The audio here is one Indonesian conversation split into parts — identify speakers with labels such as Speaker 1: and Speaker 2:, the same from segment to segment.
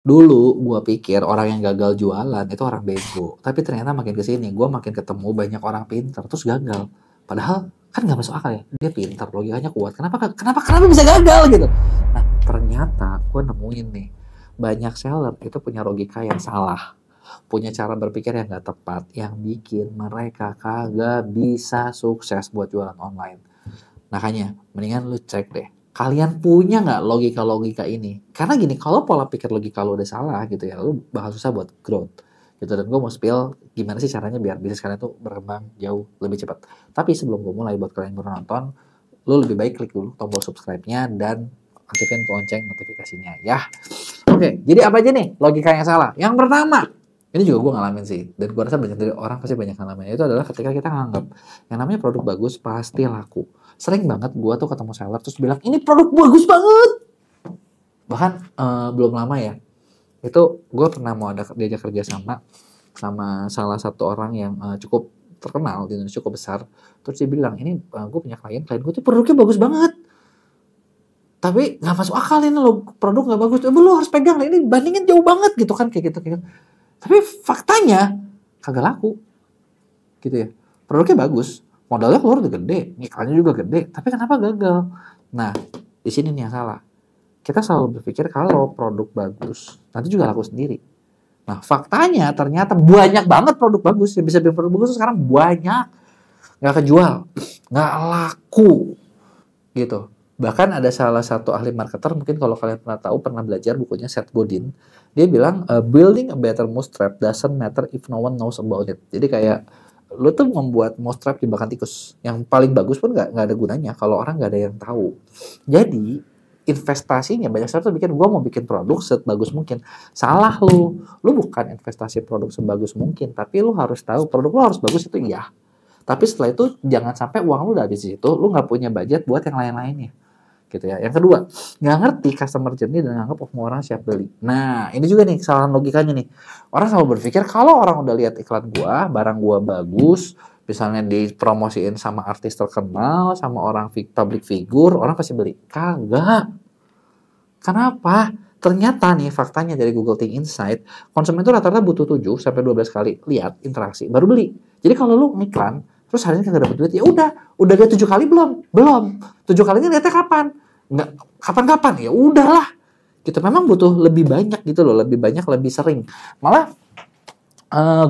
Speaker 1: Dulu gua pikir orang yang gagal jualan itu orang bego, tapi ternyata makin ke sini gua makin ketemu banyak orang pintar terus gagal. Padahal kan nggak masuk akal ya, dia pintar, logikanya kuat, kenapa bisa gagal gitu. Nah, ternyata gua nemuin nih, banyak seller itu punya logika yang salah, punya cara berpikir yang nggak tepat, yang bikin mereka kagak bisa sukses buat jualan online. Makanya, mendingan lu cek deh. Kalian punya nggak logika-logika ini? Karena gini, kalau pola pikir logika lu udah salah gitu ya, lu bakal susah buat growth. Gitu. Dan gue mau spill gimana sih caranya biar bisnis kalian tuh berkembang jauh lebih cepat. Tapi sebelum gue mulai buat kalian baru nonton, lu lebih baik klik dulu tombol subscribe-nya dan aktifin lonceng notifikasinya ya. Oke, jadi apa aja nih logika yang salah? Yang pertama, ini juga gue ngalamin sih, dan gue rasa banyak dari orang pasti banyak ngalamin, itu adalah ketika kita nganggap yang namanya produk bagus pasti laku. Sering banget gue tuh ketemu seller terus bilang, ini produk bagus banget. Bahkan belum lama ya, itu gue pernah mau diajak kerja sama salah satu orang yang cukup terkenal di Indonesia, cukup besar. Terus dia bilang, ini gue punya klien gue tuh produknya bagus banget. Tapi nggak masuk akal ini lo, produk nggak bagus. Lo harus pegang, ini bandingin jauh banget gitu kan, kayak gitu. Tapi faktanya kagak laku, gitu ya. Produknya bagus, modalnya keluar udah gede, iklannya juga gede, tapi kenapa gagal? Nah, di sini nih yang salah. Kita selalu berpikir kalau produk bagus, nanti juga laku sendiri. Nah, faktanya ternyata banyak banget produk bagus yang bisa bikin produk bagus sekarang banyak, nggak kejual, nggak laku, gitu. Bahkan ada salah satu ahli marketer, mungkin kalau kalian pernah tahu, pernah belajar bukunya Seth Godin, dia bilang, building a better mousetrap doesn't matter if no one knows about it. Jadi kayak, lu tuh membuat mousetrap jebakan tikus, yang paling bagus pun nggak ada gunanya kalau orang nggak ada yang tahu. Jadi, investasinya, banyak orang tuh bikin, gue mau bikin produk sebagus mungkin. Salah lu bukan investasi produk sebagus mungkin, tapi lu harus tahu, produk lu harus bagus itu iya. Tapi setelah itu, jangan sampai uang lu udah habis di situ, lu nggak punya budget buat yang lain-lainnya. Gitu ya. Yang kedua, nggak ngerti customer journey dan nganggap semua orang siap beli. Nah, ini juga nih kesalahan logikanya nih. Orang selalu berpikir kalau orang udah lihat iklan gua, barang gua bagus, misalnya dipromosiin sama artis terkenal, sama orang public figure, orang pasti beli. Kagak. Kenapa? Ternyata nih faktanya dari Google Think Insight, konsumen itu rata-rata butuh 7 sampai 12 kali lihat interaksi baru beli. Jadi kalau lu ngiklan terus hari ini kagak dapet duit, ya udah lihat 7 kali belum? Belum. 7 kalinya lihatnya kapan? Nggak kapan-kapan, ya udahlah. Gitu, memang butuh lebih banyak gitu loh, lebih banyak, lebih sering. Malah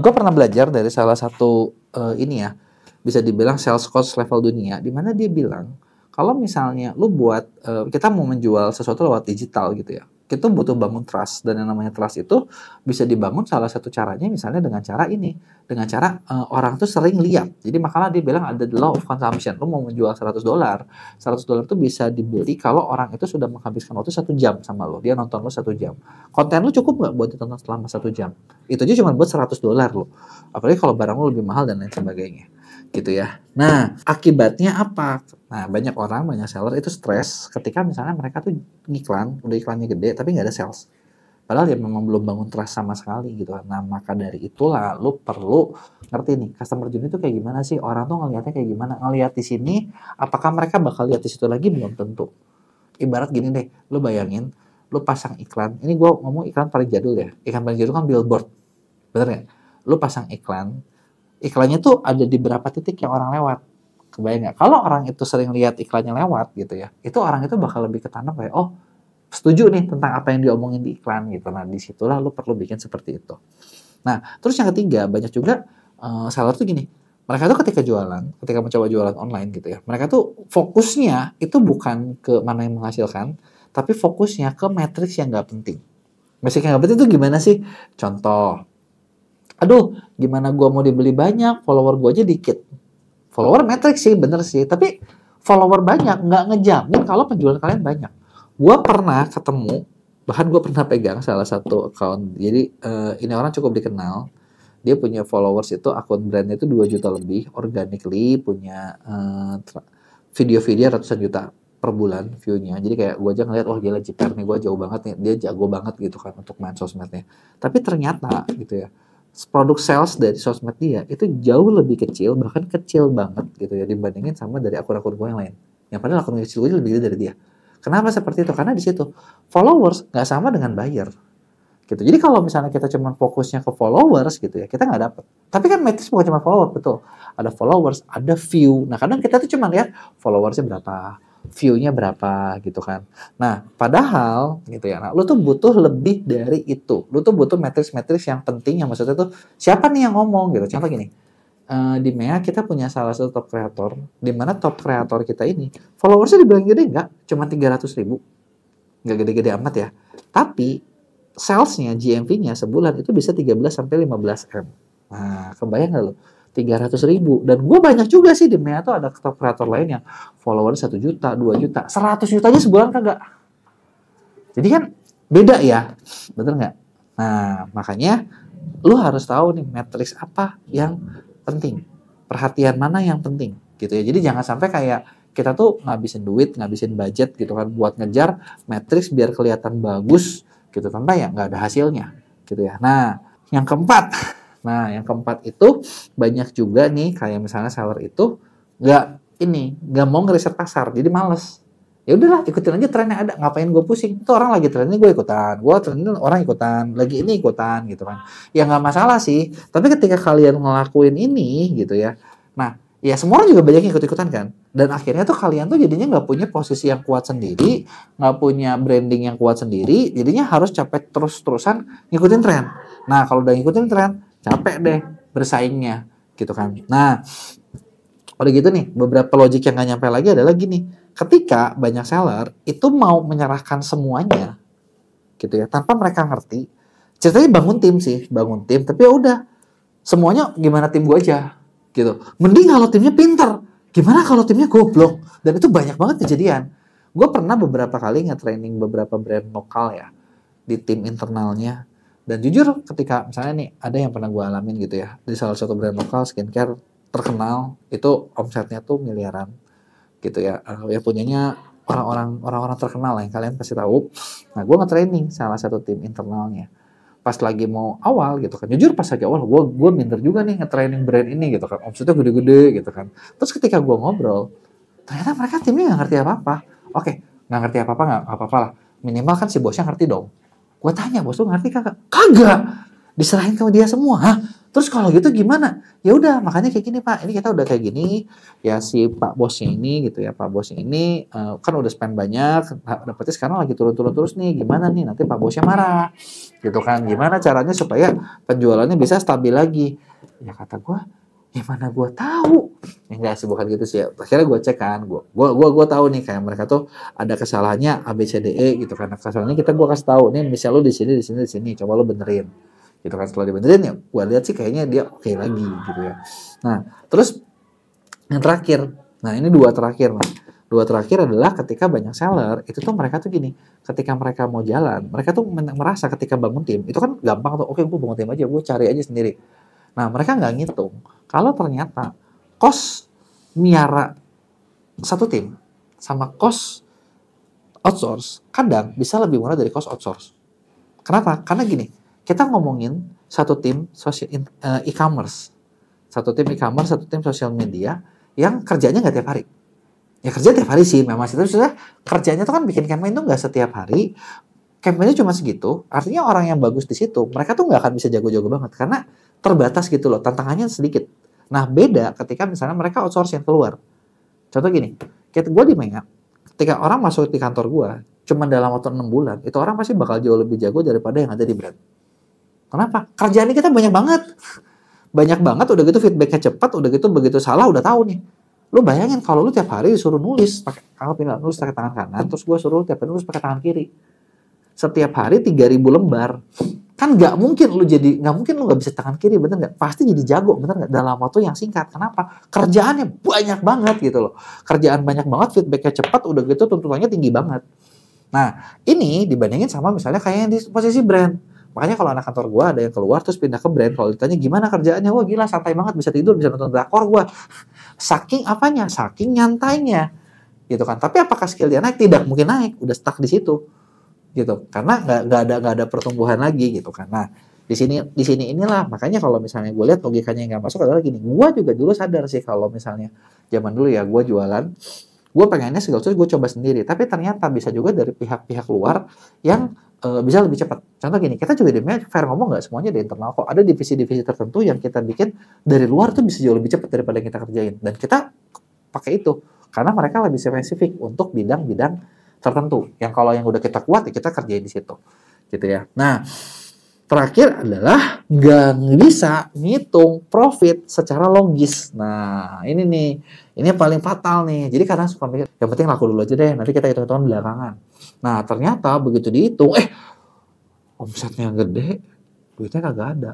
Speaker 1: gue pernah belajar dari salah satu ini ya, bisa dibilang sales coach level dunia, di mana dia bilang kalau misalnya lu buat kita mau menjual sesuatu lewat digital gitu ya, kita butuh bangun trust, dan yang namanya trust itu bisa dibangun salah satu caranya misalnya dengan cara ini, dengan cara orang tuh sering lihat. Jadi makanya dia bilang ada the law of consumption. Lu mau menjual $100 tuh bisa dibeli kalau orang itu sudah menghabiskan waktu 1 jam sama lo, dia nonton lo 1 jam. Konten lu cukup nggak buat ditonton selama 1 jam? Itu aja cuma buat $100 lo. Apalagi kalau barang lo lebih mahal dan lain sebagainya, gitu ya. Nah, akibatnya apa? Nah, banyak orang, banyak seller itu stres ketika misalnya mereka tuh ngiklan, udah iklannya gede, tapi nggak ada sales. Padahal ya memang belum bangun trust sama sekali gitu. Nah, maka dari itulah lu perlu ngerti nih, customer journey itu kayak gimana sih? Orang tuh ngelihatnya kayak gimana? Ngelihat di sini, apakah mereka bakal lihat di situ lagi? Belum tentu. Ibarat gini deh, lu bayangin, lu pasang iklan. Ini gue ngomong iklan paling jadul ya. Iklan paling jadul kan billboard. Bener nggak? Lu pasang iklan, iklannya tuh ada di berapa titik yang orang lewat. Kebayang nggak? Kalau orang itu sering lihat iklannya lewat gitu ya, itu orang itu bakal lebih ketanam kayak, oh setuju nih tentang apa yang diomongin di iklan gitu. Nah disitulah lu perlu bikin seperti itu. Nah terus yang ketiga, banyak juga seller tuh gini, mereka tuh ketika jualan, ketika mencoba jualan online gitu ya, mereka tuh fokusnya itu bukan ke mana yang menghasilkan, tapi fokusnya ke matriks yang nggak penting. Matriks yang nggak penting itu gimana sih? Contoh, aduh gimana gua mau dibeli banyak, follower gua aja dikit. Follower matrix sih, bener sih. Tapi follower banyak nggak ngejamin kalau penjualan kalian banyak. Gue pernah ketemu, bahkan gue pernah pegang salah satu account. Jadi ini orang cukup dikenal. Dia punya followers itu, akun brandnya itu 2 juta lebih, organically punya video-video ratusan juta per bulan view-nya. Jadi kayak gue aja ngeliat, wah gila jiper nih, gue jauh banget nih. Dia jago banget gitu kan untuk main sosmednya. Tapi ternyata gitu ya, produk sales dari sosmed dia itu jauh lebih kecil, bahkan kecil banget gitu ya dibandingin sama dari akun-akun gue yang lain. Yang padahal akun kecil gue lebih gede dari dia. Kenapa seperti itu? Karena di situ followers nggak sama dengan buyer. gitu. Jadi kalau misalnya kita cuma fokusnya ke followers gitu ya, kita nggak dapet. Tapi kan matrix bukan cuma followers, betul. Ada followers, ada view. Nah kadang kita tuh cuma lihat followersnya berapa, view-nya berapa gitu kan. Nah padahal gitu ya, nah, lu tuh butuh lebih dari itu. Lu tuh butuh matrix-matrix yang penting, yang maksudnya tuh siapa nih yang ngomong gitu. Contoh gini, di MEA kita punya salah satu top kreator, di mana top kreator kita ini followersnya dibilang gede nggak, cuma 300.000, nggak gede-gede amat ya. Tapi salesnya, GMV-nya sebulan itu bisa 13-15 M. Nah, kebayang nggak lo? 300.000. Dan gue banyak juga sih di MEA tuh ada top kreator lain yang follower 1 juta, 2 juta, 100 juta aja sebulan kagak. Jadi kan beda ya, bener nggak? Nah, makanya lu harus tahu nih matriks apa yang penting. Perhatian mana yang penting gitu ya. Jadi jangan sampai kayak kita tuh ngabisin duit, ngabisin budget gitu kan buat ngejar matriks biar kelihatan bagus gitu, tanpa ya nggak ada hasilnya gitu ya. Nah yang keempat itu banyak juga nih kayak misalnya seller itu nggak mau ngeriset pasar, jadi males. Ya udahlah, ikutin aja tren yang ada, ngapain gue pusing, itu orang lagi trennya gue ikutan, gue trennya orang ikutan, lagi ini ikutan gitu kan. Ya nggak masalah sih, tapi ketika kalian ngelakuin ini gitu ya, nah ya semua orang juga banyak yang ikut-ikutan kan. Dan akhirnya tuh kalian tuh jadinya nggak punya posisi yang kuat sendiri, nggak punya branding yang kuat sendiri, jadinya harus capek terus-terusan ngikutin tren. Nah kalau udah ngikutin tren, capek deh bersaingnya gitu kan. Nah udah gitu nih, beberapa logik yang nggak nyampe lagi adalah gini, ketika banyak seller itu mau menyerahkan semuanya gitu ya, tanpa mereka ngerti, ceritanya bangun tim, tapi ya udah semuanya gimana tim gue aja gitu. Mending kalau timnya pinter, gimana kalau timnya goblok? Dan itu banyak banget kejadian. Gue pernah beberapa kali nge-training beberapa brand lokal ya di tim internalnya. Dan jujur ketika misalnya nih ada yang pernah gue alamin gitu ya, di salah satu brand lokal skincare terkenal, itu omsetnya tuh miliaran gitu ya. Ya punyanya orang-orang terkenal lah yang kalian pasti tahu. Nah gue nge-training salah satu tim internalnya. Pas lagi mau awal gitu kan, jujur pas lagi awal gue minder juga nih nge-training brand ini gitu kan, omsetnya gede-gede gitu kan. Terus ketika gue ngobrol, ternyata mereka timnya nggak ngerti apa-apa. Oke, nggak ngerti apa-apa nggak apa-apa lah, minimal kan si bosnya ngerti dong. Gue tanya, bos lu ngerti kagak? Kagak, diserahin ke dia semua. Hah? Terus kalau gitu gimana? Ya udah, makanya kayak gini Pak, ini kita udah kayak gini ya, si Pak bosnya ini gitu ya, Pak bosnya ini kan udah spend banyak, dapetnya sekarang lagi turun-turun terus nih, gimana nih nanti Pak bosnya marah gitu kan, gimana caranya supaya penjualannya bisa stabil lagi. Ya kata gue, ya mana gue tahu. Ya enggak sih, bukan gitu sih ya. Akhirnya gue cek kan, gue tahu nih kayak mereka tuh ada kesalahannya A B C D E gitu kan. Kesalahannya gue kasih tahu nih, misalnya lu di sini, coba lu benerin gitu kan. Setelah dibenerin ya gue lihat sih kayaknya dia oke lagi gitu ya. Nah terus yang terakhir, nah ini dua terakhir adalah ketika banyak seller itu tuh mereka tuh gini, ketika mereka mau jalan, mereka tuh merasa ketika bangun tim itu kan gampang tuh, oke gue bangun tim aja, gue cari aja sendiri. Nah mereka nggak ngitung kalau ternyata cost miara satu tim sama cost outsource kadang bisa lebih murah dari cost outsource. Kenapa? Karena gini, kita ngomongin satu tim e-commerce, satu tim sosial media yang kerjanya nggak tiap hari. Ya kerja tiap hari sih memang sih, tapi sudah kerjanya tuh kan bikin campaign tuh nggak setiap hari, campaignnya cuma segitu. Artinya orang yang bagus di situ, mereka tuh nggak akan bisa jago-jago banget karena terbatas gitu loh, tantangannya sedikit. Nah beda ketika misalnya mereka outsource yang keluar. Contoh gini, kayak gue di MEA, ketika orang masuk di kantor gue, cuma dalam waktu 6 bulan, itu orang pasti bakal jauh lebih jago daripada yang ada di brand. Kenapa? Kerjaan kita banyak banget. Banyak banget, udah gitu feedbacknya cepat, udah gitu begitu salah udah tahu nih. Lu bayangin kalau lu tiap hari disuruh nulis pakai tangan kanan, terus gue suruh tiap hari nulis pakai tangan kiri. Setiap hari 3.000 lembar. Kan nggak mungkin lu nggak bisa tangan kiri, bener nggak? Pasti jadi jago, bener nggak? Dalam waktu yang singkat. Kenapa? Kerjaannya banyak banget gitu loh. Kerjaan banyak banget, feedbacknya cepat, udah gitu tuntutannya tinggi banget. Nah, ini dibandingin sama misalnya kayak yang di posisi brand. Makanya kalau anak kantor gue ada yang keluar terus pindah ke brand, kalau ditanya gimana kerjaannya, wah gila santai banget, bisa tidur, bisa nonton drakor gue. Saking apanya? Saking nyantainya, gitu kan. Tapi apakah skill dia naik? Tidak mungkin naik, udah stuck di situ, gitu. Karena nggak ada pertumbuhan lagi, gitu kan. Nah di sini inilah makanya kalau misalnya gue lihat logikanya yang nggak masuk adalah gini. Gue juga dulu sadar sih kalau misalnya zaman dulu ya gue jualan, Gue pengennya segala sesuatu gue coba sendiri, tapi ternyata bisa juga dari pihak-pihak luar yang bisa lebih cepat. Contoh gini, kita juga di fair ngomong nggak semuanya di internal kok. Ada divisi-divisi tertentu yang kita bikin dari luar tuh bisa jauh lebih cepat daripada yang kita kerjain. Dan kita pakai itu. Karena mereka lebih spesifik untuk bidang-bidang tertentu. Yang kalau yang udah kita kuat, ya kita kerjain di situ. Gitu ya. Nah, terakhir adalah nggak bisa ngitung profit secara logis. Nah, ini nih. Ini yang paling fatal nih. Jadi kadang suka mikir, yang penting laku dulu aja deh, nanti kita hitung-hitungan belakangan. Nah, ternyata begitu dihitung, omsetnya gede, duitnya kagak ada.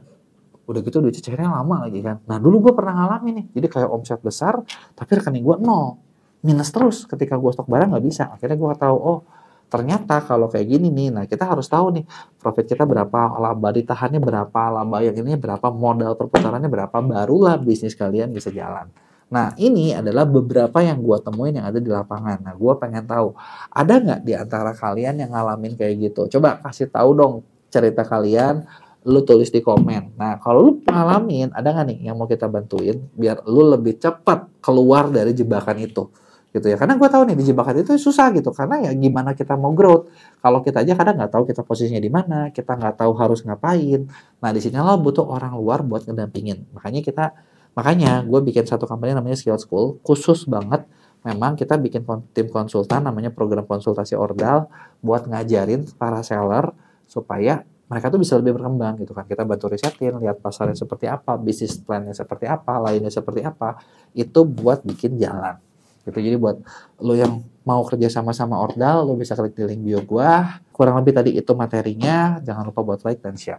Speaker 1: Udah gitu duit cairnya lama lagi kan. Nah, dulu gue pernah ngalamin nih. Jadi kayak omset besar, tapi rekening gue nol. Minus terus ketika gue stok barang nggak bisa. Akhirnya gue tahu, oh ternyata kalau kayak gini nih, nah kita harus tahu nih profit kita berapa, laba ditahannya berapa, laba yang ini berapa, modal perputarannya berapa, barulah bisnis kalian bisa jalan. Nah, ini adalah beberapa yang gue temuin yang ada di lapangan. Nah, gue pengen tahu, ada nggak di antara kalian yang ngalamin kayak gitu? Coba kasih tahu dong cerita kalian, lu tulis di komen. Nah, kalau lu ngalamin, ada nggak nih yang mau kita bantuin biar lu lebih cepat keluar dari jebakan itu? Gitu ya, karena gue tahu nih di jebakan itu susah gitu, karena ya gimana kita mau growth kalau kita aja kadang nggak tahu kita posisinya di mana, kita nggak tahu harus ngapain. Nah, di sini lo butuh orang luar buat ngedampingin. Makanya gue bikin satu company namanya Skill School, khusus banget memang kita bikin tim konsultan namanya program konsultasi ordal buat ngajarin para seller supaya mereka tuh bisa lebih berkembang gitu kan. Kita bantu risetin, lihat pasarnya seperti apa, bisnis plannya seperti apa, lainnya seperti apa, itu buat bikin jalan. Gitu. Jadi buat lo yang mau kerja sama-sama ordal, lo bisa klik di link bio gua. Kurang lebih tadi itu materinya. Jangan lupa buat like dan share.